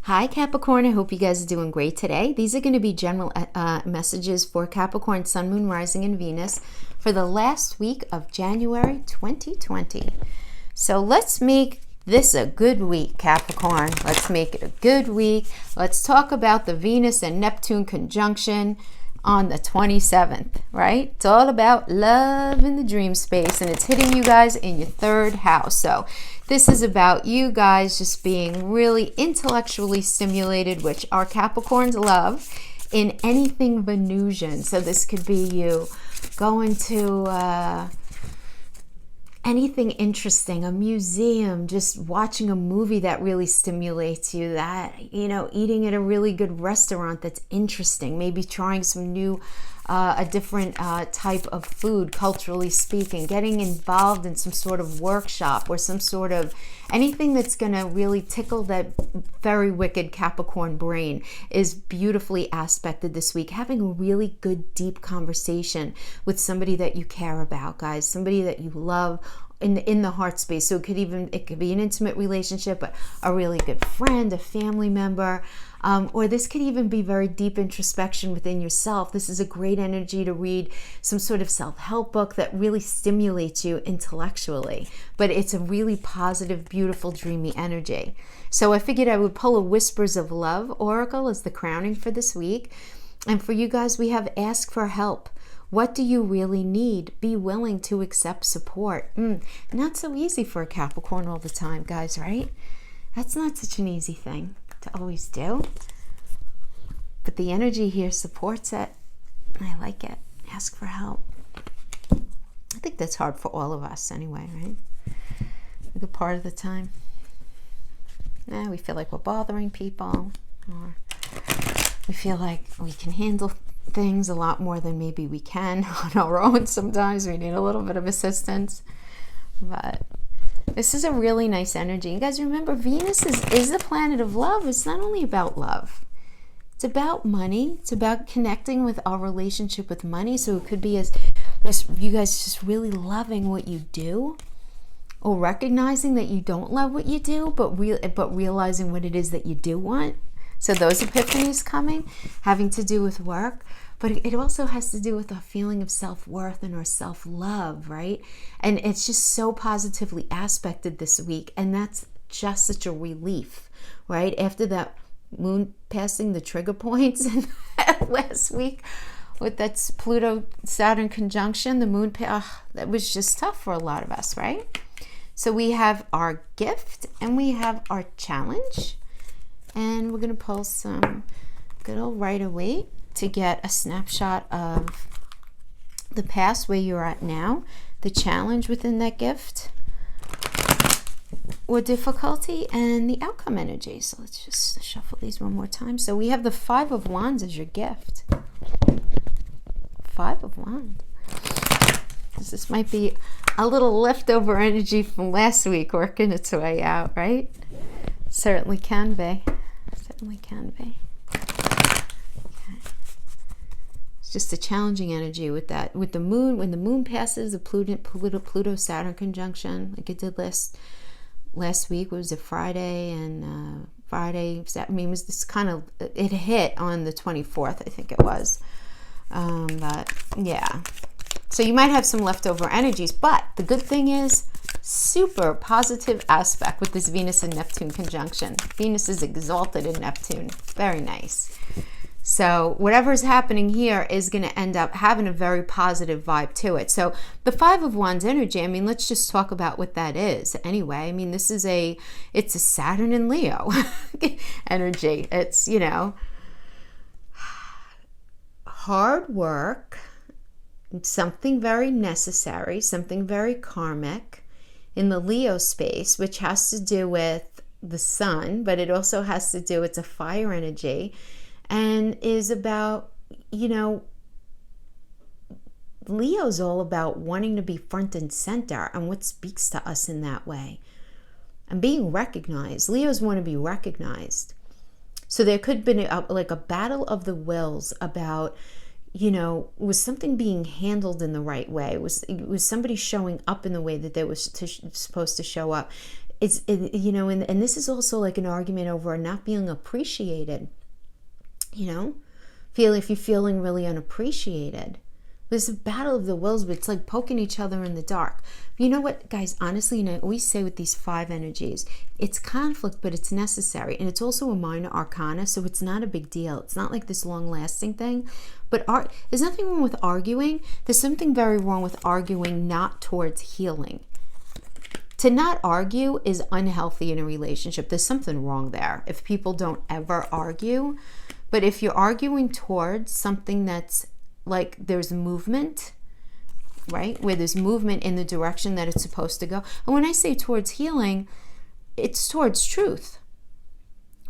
Hi Capricorn, I hope you guys are doing great today. These are going to be general messages for Capricorn, Sun, Moon, Rising, and Venus for the last week of January 2020. So let's make this a good week, Capricorn. Let's make it a good week. Let's talk about the Venus and Neptune conjunction on the 27th, right? It's all about love in the dream space, and it's hitting you guys in your third house. So this is about you guys just being really intellectually stimulated, which our Capricorns love, in anything Venusian. So this could be you going to anything interesting, a museum, just watching a movie that really stimulates you, that, you know, eating at a really good restaurant that's interesting, maybe trying some new, a different type of food, culturally speaking, getting involved in some sort of workshop or some sort of anything that's going to really tickle that very wicked Capricorn brain is beautifully aspected this week. Having a really good, deep conversation with somebody that you care about, guys, somebody that you love in the heart space. So it could be an intimate relationship, but a really good friend, a family member, or this could even be very deep introspection within yourself. This is a great energy to read some sort of self-help book that really stimulates you intellectually, but it's a really positive, beautiful, dreamy energy. So I figured I would pull a Whispers of Love Oracle as the crowning for this week. And for you guys, we have Ask for Help. What do you really need? Be willing to accept support. Not so easy for a Capricorn all the time, guys, right? That's not such an easy thing to always do. But the energy here supports it. I like it. Ask for help. I think that's hard for all of us anyway, right? A good part of the time. We feel like we're bothering people, or we feel like we can handle things a lot more than maybe we can on our own. Sometimes we need a little bit of assistance, but this is a really nice energy. You guys remember, Venus is the planet of love. It's not only about love, it's about money. It's about connecting with our relationship with money. So it could be as you guys just really loving what you do, or recognizing that you don't love what you do, but realizing what it is that you do want. So those epiphanies coming, having to do with work, but it also has to do with a feeling of self-worth and our self-love, right? And it's just so positively aspected this week, and that's just such a relief, right? After that moon passing the trigger points last week with that Pluto-Saturn conjunction, the moon, that was just tough for a lot of us, right? So we have our gift and we have our challenge. And we're going to pull some good old Rider-Waite to get a snapshot of the past, where you're at now, the challenge within that gift or difficulty, and the outcome energy. So let's just shuffle these one more time. So we have the Five of Wands as your gift. Five of Wands. This might be a little leftover energy from last week working its way out, right? Certainly can be. Certainly can be. Okay. It's just a challenging energy with that. With the moon, when the moon passes the Pluto-Saturn conjunction, like it did last week, was it Friday? And Friday, I mean, it was this kind of, it hit on the 24th, I think it was. But yeah. So you might have some leftover energies, but the good thing is, super positive aspect with this Venus and Neptune conjunction. Venus is exalted in Neptune. Very nice. So whatever is happening here is going to end up having a very positive vibe to it. So the Five of Wands energy, I mean, let's just talk about what that is anyway. I mean, it's a Saturn and Leo energy. It's, you know, hard work, something very necessary, something very karmic in the Leo space, which has to do with the sun, but it also has to do, it's a fire energy, and is about, you know, Leo's all about wanting to be front and center, and what speaks to us in that way, and being recognized. Leos want to be recognized. So there could be like a battle of the wills about, you know, was something being handled in the right way? Was somebody showing up in the way that they was supposed to show up? you know, and this is also like an argument over not being appreciated, you know, if you're feeling really unappreciated. There's a battle of the wills, but it's like poking each other in the dark. You know what, guys, honestly, and I always say with these 5 energies, it's conflict, but it's necessary. And it's also a minor arcana, so it's not a big deal. It's not like this long-lasting thing. But there's nothing wrong with arguing. There's something very wrong with arguing not towards healing. To not argue is unhealthy in a relationship. There's something wrong there if people don't ever argue. But if you're arguing towards something that's like there's movement, right? Where there's movement in the direction that it's supposed to go. And when I say towards healing, it's towards truth,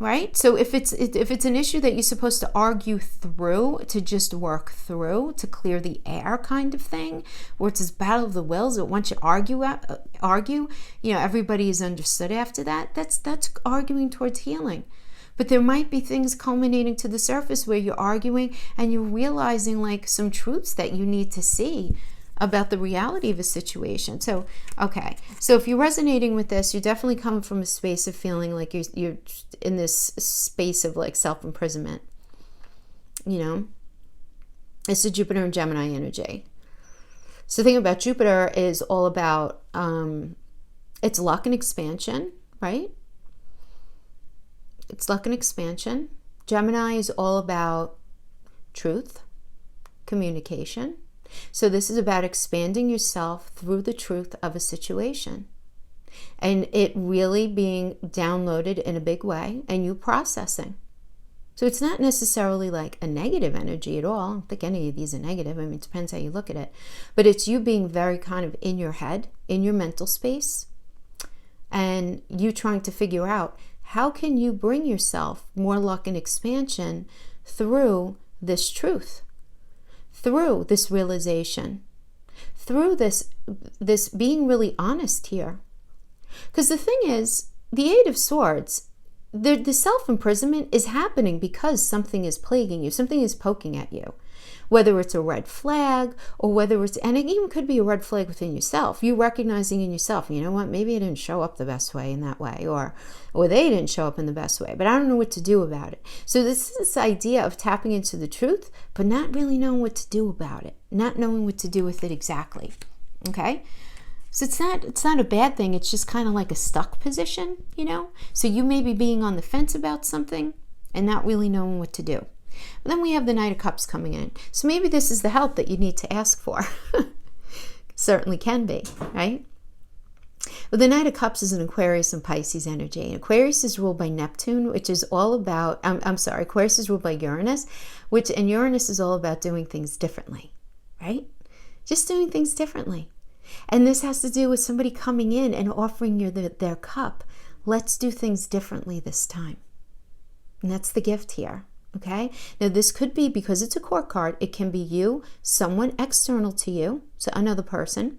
right? So if it's an issue that you're supposed to argue through, to just work through, to clear the air kind of thing, or it's this battle of the wills that once you argue, you know, everybody is understood after that, that's arguing towards healing. But there might be things culminating to the surface where you're arguing and you're realizing like some truths that you need to see about the reality of a situation. So, okay. So if you're resonating with this, you're definitely coming from a space of feeling like you're in this space of like self-imprisonment. You know, it's the Jupiter and Gemini energy. So the thing about Jupiter is all about, it's luck and expansion, right? It's luck and expansion. Gemini is all about truth, communication. So this is about expanding yourself through the truth of a situation. And it really being downloaded in a big way and you processing. So it's not necessarily like a negative energy at all. I don't think any of these are negative. I mean, it depends how you look at it. But it's you being very kind of in your head, in your mental space, and you trying to figure out how can you bring yourself more luck and expansion through this truth, through this realization, through this being really honest here. Because the thing is, the 8 of Swords, the self-imprisonment is happening because something is plaguing you, something is poking at you. Whether it's a red flag or whether it's, and it even could be a red flag within yourself, you recognizing in yourself, you know what, maybe I didn't show up the best way in that way, or they didn't show up in the best way, but I don't know what to do about it. So this is this idea of tapping into the truth, but not really knowing what to do about it, not knowing what to do with it exactly. Okay? So it's not a bad thing. It's just kind of like a stuck position, you know? So you may be being on the fence about something and not really knowing what to do. But then we have the Knight of Cups coming in. So maybe this is the help that you need to ask for. Certainly can be, right? But the Knight of Cups is an Aquarius and Pisces energy. And Aquarius is ruled by Neptune, which is all about, Aquarius is ruled by Uranus, and Uranus is all about doing things differently, right? Just doing things differently. And this has to do with somebody coming in and offering you their cup. Let's do things differently this time. And that's the gift here. Okay, now this could be, because it's a court card, it can be you, someone external to you, so another person,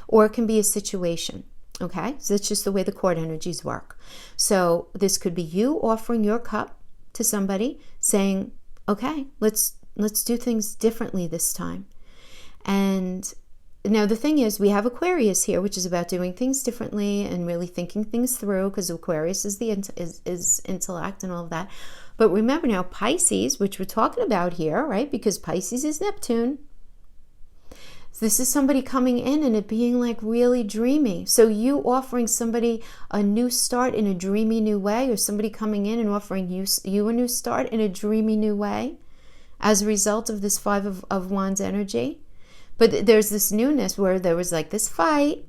or it can be a situation. Okay, so that's just the way the court energies work. So this could be you offering your cup to somebody, saying, okay, let's do things differently this time. And now the thing is, we have Aquarius here, which is about doing things differently and really thinking things through, because Aquarius is the is intellect and all of that. But remember now, Pisces, which we're talking about here, right? Because Pisces is Neptune. So this is somebody coming in and it being like really dreamy. So you offering somebody a new start in a dreamy new way, or somebody coming in and offering you a new start in a dreamy new way as a result of this 5 of Wands energy. But there's this newness where there was like this fight.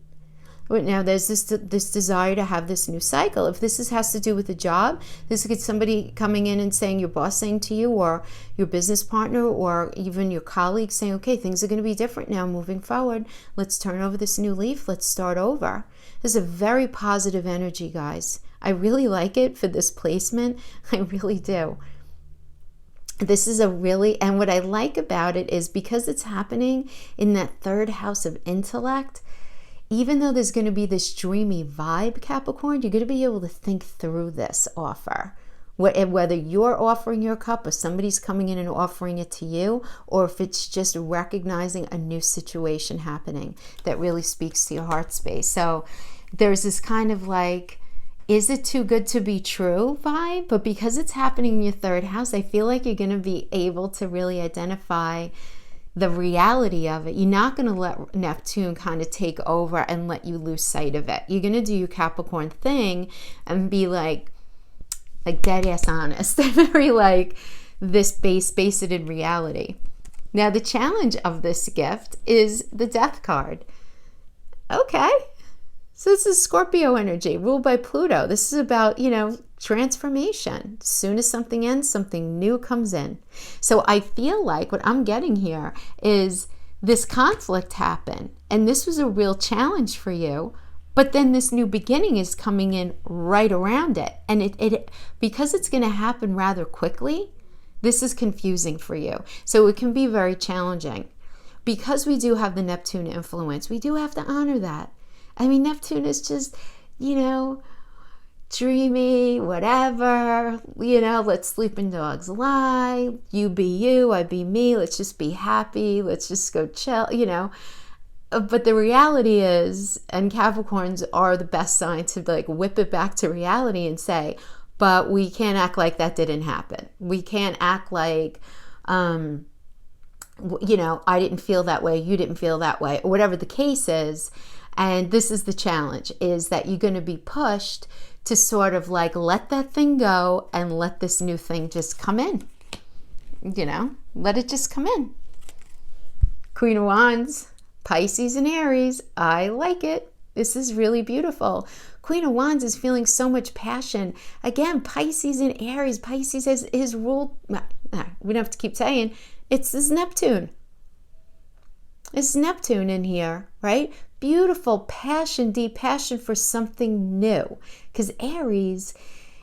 Now there's this desire to have this new cycle. If this has to do with a job, this is somebody coming in and saying, your boss saying to you, or your business partner, or even your colleague saying, okay, things are going to be different now moving forward. Let's turn over this new leaf. Let's start over. This is a very positive energy, guys. I really like it for this placement. I really do. This is and what I like about it is because it's happening in that 3rd house of intellect, even though there's going to be this dreamy vibe, Capricorn, you're going to be able to think through this offer. Whether you're offering your cup or somebody's coming in and offering it to you, or if it's just recognizing a new situation happening that really speaks to your heart space. So there's this kind of like is it too good to be true vibe, but because it's happening in your third house, I feel like you're going to be able to really identify the reality of it. You're not going to let Neptune kind of take over and let you lose sight of it. You're going to do your Capricorn thing and be like dead ass honest, very like base it in reality. Now the challenge of this gift is the Death card. Okay. So this is Scorpio energy, ruled by Pluto. This is about, transformation. As soon as something ends, something new comes in. So I feel like what I'm getting here is this conflict happened, and this was a real challenge for you, but then this new beginning is coming in right around it. And it because it's going to happen rather quickly, this is confusing for you. So it can be very challenging. Because we do have the Neptune influence, we do have to honor that. I mean, Neptune is just, dreamy, whatever, let sleeping dogs lie, you be you, I be me, let's just be happy, let's just go chill, But the reality is, and Capricorns are the best sign to like whip it back to reality and say, but we can't act like that didn't happen. We can't act like, I didn't feel that way, you didn't feel that way, or whatever the case is. And this is the challenge, is that you're going to be pushed to sort of like let that thing go and let this new thing just come in. Let it just come in. Queen of Wands, Pisces and Aries. I like it. This is really beautiful. Queen of Wands is feeling so much passion. Again, Pisces and Aries. Pisces has his rule. We don't have to keep saying it's this Neptune. It's Neptune in here, right? Beautiful passion, deep passion for something new. Because Aries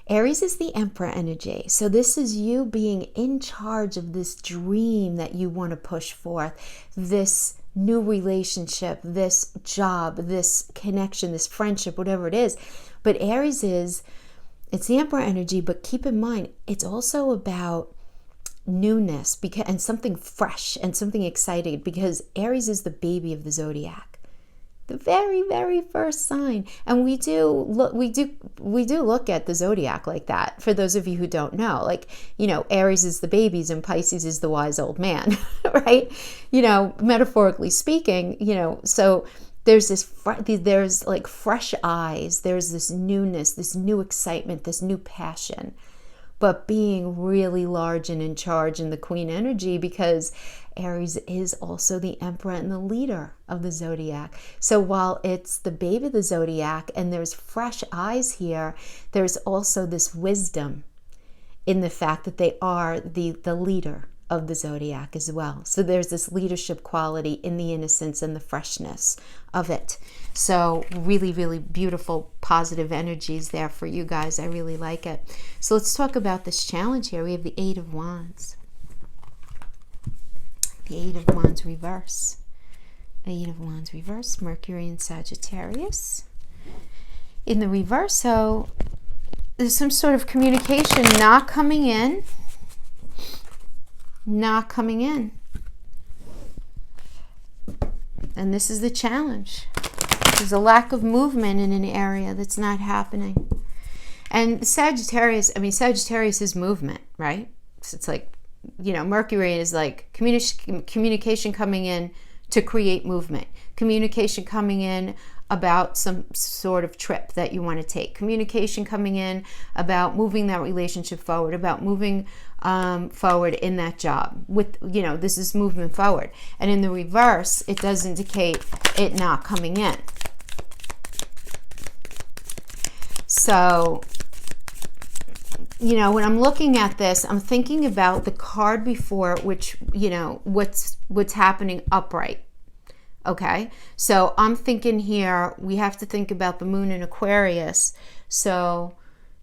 is the Emperor energy. So this is you being in charge of this dream that you want to push forth, this new relationship, this job, this connection, this friendship, whatever it is. But Aries it's the Emperor energy, but keep in mind, it's also about newness and something fresh and something exciting, because Aries is the baby of the zodiac. The very, very first sign. And we do look at the zodiac like that. For those of you who don't know, Aries is the babies and Pisces is the wise old man, right? Metaphorically speaking, so there's there's like fresh eyes, there's this newness, this new excitement, this new passion, but being really large and in charge in the Queen energy, because Aries is also the Emperor and the leader of the zodiac. So while it's the baby of the zodiac and there's fresh eyes here, there's also this wisdom in the fact that they are the leader of the zodiac as well. So there's this leadership quality in the innocence and the freshness of it. So really, really beautiful, positive energies there for you guys. I really like it. So let's talk about this challenge here. We have the Eight of Wands. The Eight of Wands reverse. Eight of Wands reverse, Mercury and Sagittarius. In the reverse, so there's some sort of communication not coming in. And this is the challenge. There's a lack of movement in an area that's not happening. And Sagittarius is movement, right? So it's like, Mercury is like communication coming in to create movement. Communication coming in about some sort of trip that you want to take. Communication coming in about moving that relationship forward, about moving forward in that job. This is movement forward. And in the reverse, it does indicate it not coming in. So, when I'm looking at this, I'm thinking about the card before, which, what's happening upright. Okay, so I'm thinking here, we have to think about the moon in Aquarius. So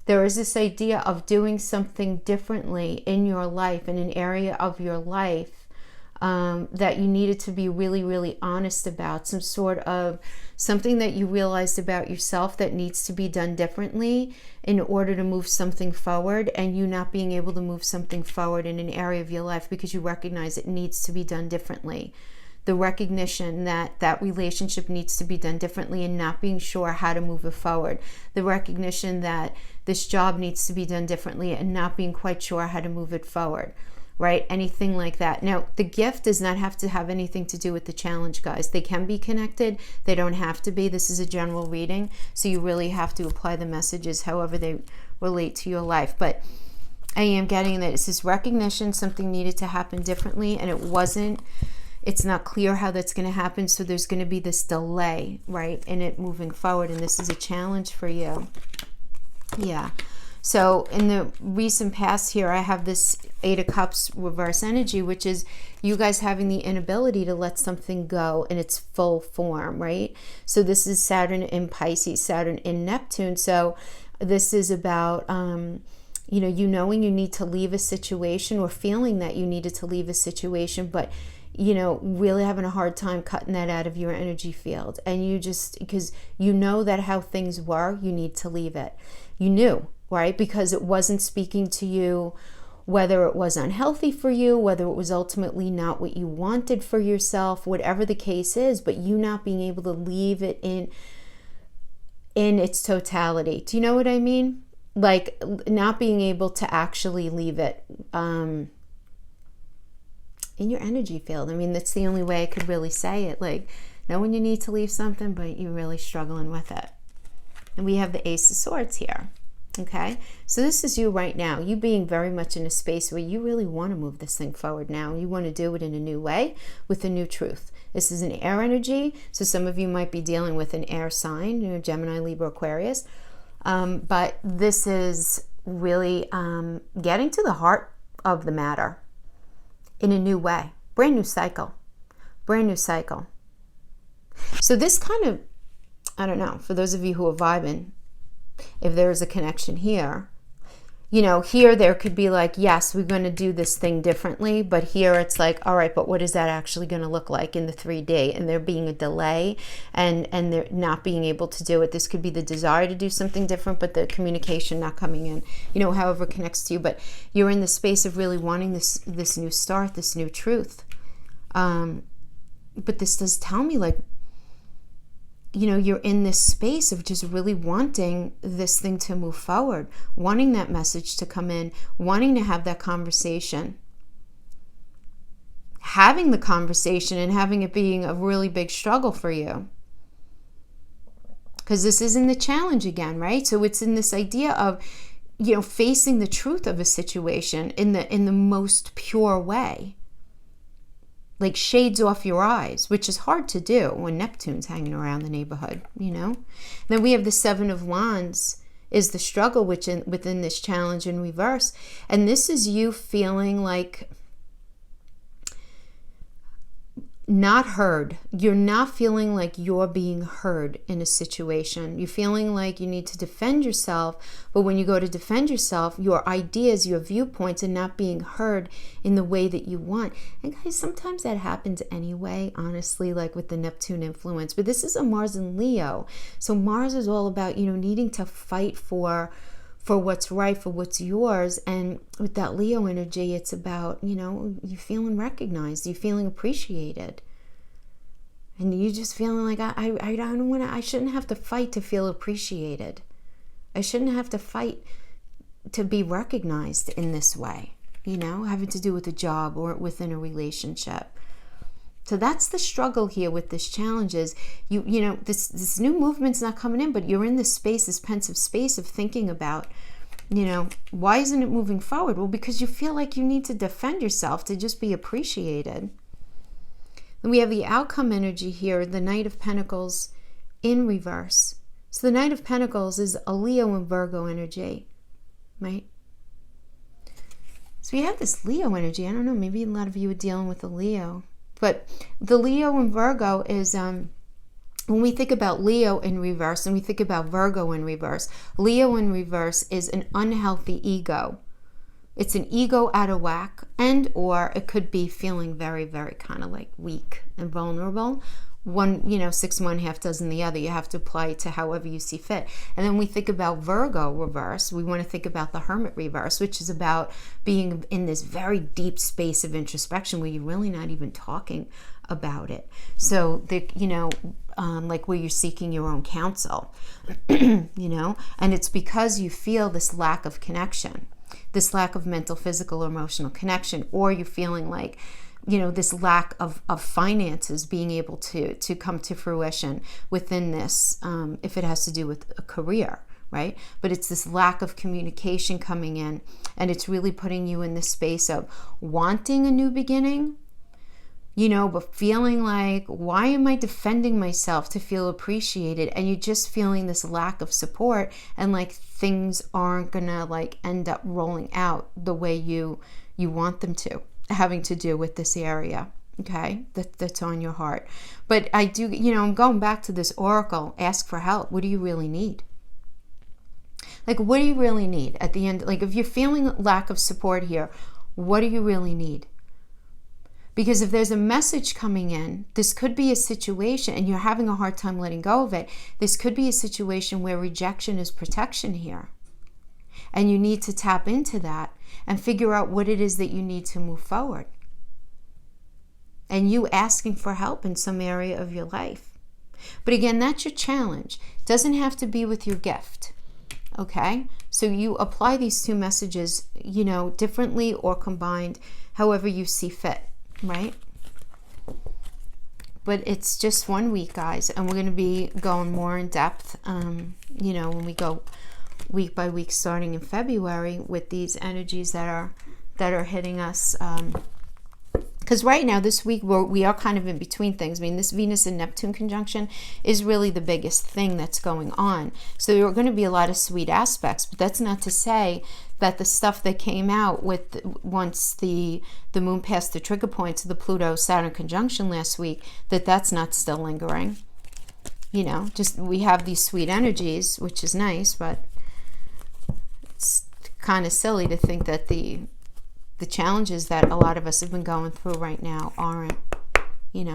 there is this idea of doing something differently in your life, in an area of your life that you needed to be really, really honest about. Some sort of something that you realized about yourself that needs to be done differently in order to move something forward, and you not being able to move something forward in an area of your life because you recognize it needs to be done differently. the recognition that that relationship needs to be done differently and not being sure how to move it forward. The recognition that this job needs to be done differently and not being quite sure how to move it forward, right? Anything like that. Now, the gift does not have to have anything to do with the challenge, guys. They can be connected. They don't have to be. This is a general reading, so you really have to apply the messages however they relate to your life. But I am getting that it's this recognition something needed to happen differently, and it's not clear how that's going to happen, so there's going to be this delay, right, in it moving forward, and this is a challenge for you. Yeah. So in the recent past here, I have this 8 of Cups reverse energy, which is you guys having the inability to let something go in its full form, right? So this is Saturn in Pisces, Saturn in Neptune. So this is about, you knowing you need to leave a situation or feeling that you needed to leave a situation, but really having a hard time cutting that out of your energy field. And you just, because you know that how things were, you need to leave it. You knew, right? Because it wasn't speaking to you, whether it was unhealthy for you, whether it was ultimately not what you wanted for yourself, whatever the case is, but you not being able to leave it in its totality. Do you know what I mean? Like not being able to actually leave it in your energy field. I mean, that's the only way I could really say it. Like, knowing you need to leave something, but you're really struggling with it. And we have the Ace of Swords here. Okay, so this is you right now. You being very much in a space where you really want to move this thing forward now. You want to do it in a new way with a new truth. This is an air energy, so some of you might be dealing with an air sign, Gemini, Libra, Aquarius. But this is really getting to the heart of the matter in a new way. Brand new cycle. Brand new cycle. So this kind of, I don't know, for those of you who are vibing, if there's a connection here, here there could be like, yes, we're going to do this thing differently, but here it's like, all right, but what is that actually going to look like in the 3D? And there being a delay and they're not being able to do it. This could be the desire to do something different, but the communication not coming in, however it connects to you. But you're in the space of really wanting this new start, this new truth. But this does tell me, like, you're in this space of just really wanting this thing to move forward, wanting that message to come in, wanting to have that conversation, having the conversation and having it being a really big struggle for you. Because this isn't the challenge again, right? So it's in this idea of, facing the truth of a situation in the most pure way. Like shades off your eyes, which is hard to do when Neptune's hanging around the neighborhood, Then we have the 7 of Wands is the struggle within this challenge in reverse. And this is you feeling like not heard. You're not feeling like you're being heard in a situation. You're feeling like you need to defend yourself, but when you go to defend yourself, your ideas, your viewpoints are not being heard in the way that you want. And guys, sometimes that happens anyway, honestly, like with the Neptune influence. But this is a Mars and Leo. So Mars is all about, needing to fight for what's right, for what's yours. And with that Leo energy, it's about, you feeling recognized, you feeling appreciated. And you just feeling like, I don't want to, I shouldn't have to fight to feel appreciated. I shouldn't have to fight to be recognized in this way, having to do with a job or within a relationship. So that's the struggle here with this challenge is, this new movement's not coming in, but you're in this space, this pensive space of thinking about, why isn't it moving forward? Well, because you feel like you need to defend yourself to just be appreciated. Then we have the outcome energy here, the Knight of Pentacles in reverse. So the Knight of Pentacles is a Leo and Virgo energy, right? So we have this Leo energy. I don't know, maybe a lot of you are dealing with a Leo. But the Leo and Virgo is, when we think about Leo in reverse and we think about Virgo in reverse, Leo in reverse is an unhealthy ego. It's an ego out of whack, and or it could be feeling very, very kind of like weak and vulnerable. One, 6 one, half dozen the other. You have to apply it to however you see fit. And then we think about Virgo reverse. We want to think about the Hermit reverse, which is about being in this very deep space of introspection where you're really not even talking about it. So like where you're seeking your own counsel, and it's because you feel this lack of connection, this lack of mental, physical, or emotional connection, or you're feeling like, this lack of finances being able to come to fruition within this, if it has to do with a career, right? But it's this lack of communication coming in, and it's really putting you in this space of wanting a new beginning, but feeling like, why am I defending myself to feel appreciated? And you're just feeling this lack of support, and like things aren't gonna like end up rolling out the way you want them to, having to do with this area, okay, that's on your heart. But I do, I'm going back to this oracle, ask for help. What do you really need? Like, what do you really need at the end? Like, if you're feeling lack of support here, what do you really need? Because if there's a message coming in, this could be a situation, and you're having a hard time letting go of it, this could be a situation where rejection is protection here. And you need to tap into that and figure out what it is that you need to move forward. And you asking for help in some area of your life. But again, that's your challenge. It doesn't have to be with your gift. Okay? So you apply these two messages, differently or combined, however you see fit, right? But it's just 1 week, guys, and we're going to be going more in depth, when we go week by week starting in February with these energies that are hitting us, because right now this week we are kind of in between things. I mean, this Venus and Neptune conjunction is really the biggest thing that's going on. So there are going to be a lot of sweet aspects, but that's not to say that the stuff that came out with once the moon passed the trigger points of the Pluto-Saturn conjunction last week, that's not still lingering. Just we have these sweet energies, which is nice, but it's kind of silly to think that the challenges that a lot of us have been going through right now aren't,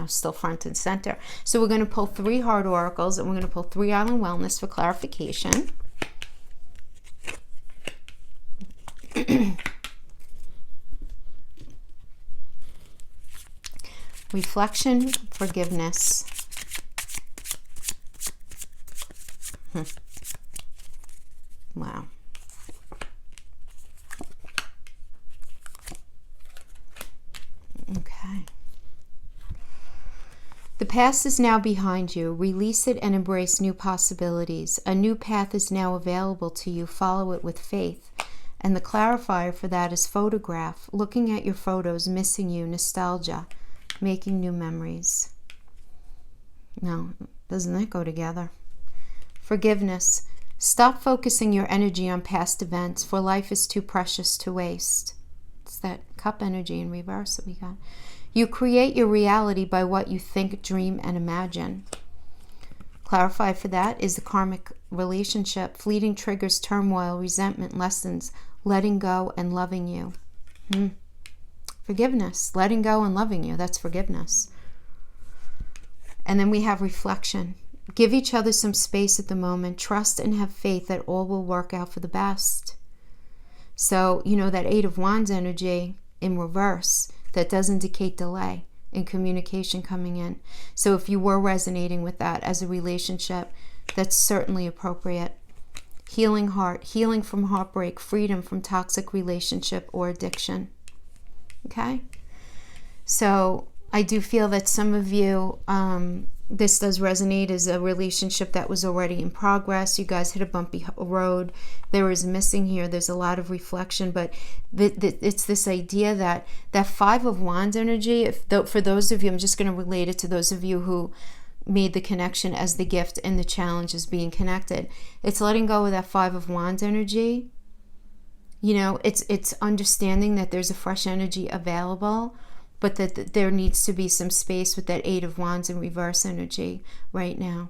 still front and center. So we're going to pull 3 hard oracles, and we're going to pull 3 Island Wellness for clarification. Reflection, forgiveness. Wow. Okay. The past is now behind you. Release it and embrace new possibilities. A new path is now available to you. Follow it with faith. And the clarifier for that is photograph. Looking at your photos, missing you, nostalgia, making new memories. No, doesn't that go together? Forgiveness. Stop focusing your energy on past events, for life is too precious to waste. It's that cup energy in reverse that we got. You create your reality by what you think, dream, and imagine. Clarify for that is the karmic relationship. Fleeting triggers, turmoil, resentment, lessons, letting go and loving you. Forgiveness, letting go and loving you. That's forgiveness. And then we have reflection. Give each other some space at the moment. Trust and have faith that all will work out for the best. So, that 8 of Wands energy in reverse, that does indicate delay in communication coming in. So if you were resonating with that as a relationship, that's certainly appropriate. Healing heart, healing from heartbreak, freedom from toxic relationship or addiction. Okay? So I do feel that some of you, this does resonate as a relationship that was already in progress. You guys hit a bumpy road. There is missing here. There's a lot of reflection, but it's this idea that 5 of Wands energy, for those of you, I'm just going to relate it to those of you who made the connection as the gift and the challenge as being connected. It's letting go of that 5 of Wands energy. It's understanding that there's a fresh energy available, but that there needs to be some space with that 8 of Wands in reverse energy right now.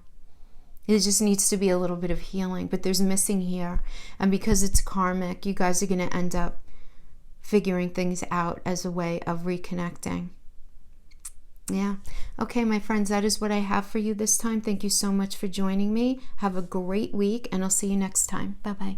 It just needs to be a little bit of healing, but there's missing here. And because it's karmic, you guys are going to end up figuring things out as a way of reconnecting. Yeah. Okay, my friends, that is what I have for you this time. Thank you so much for joining me. Have a great week, and I'll see you next time. Bye-bye.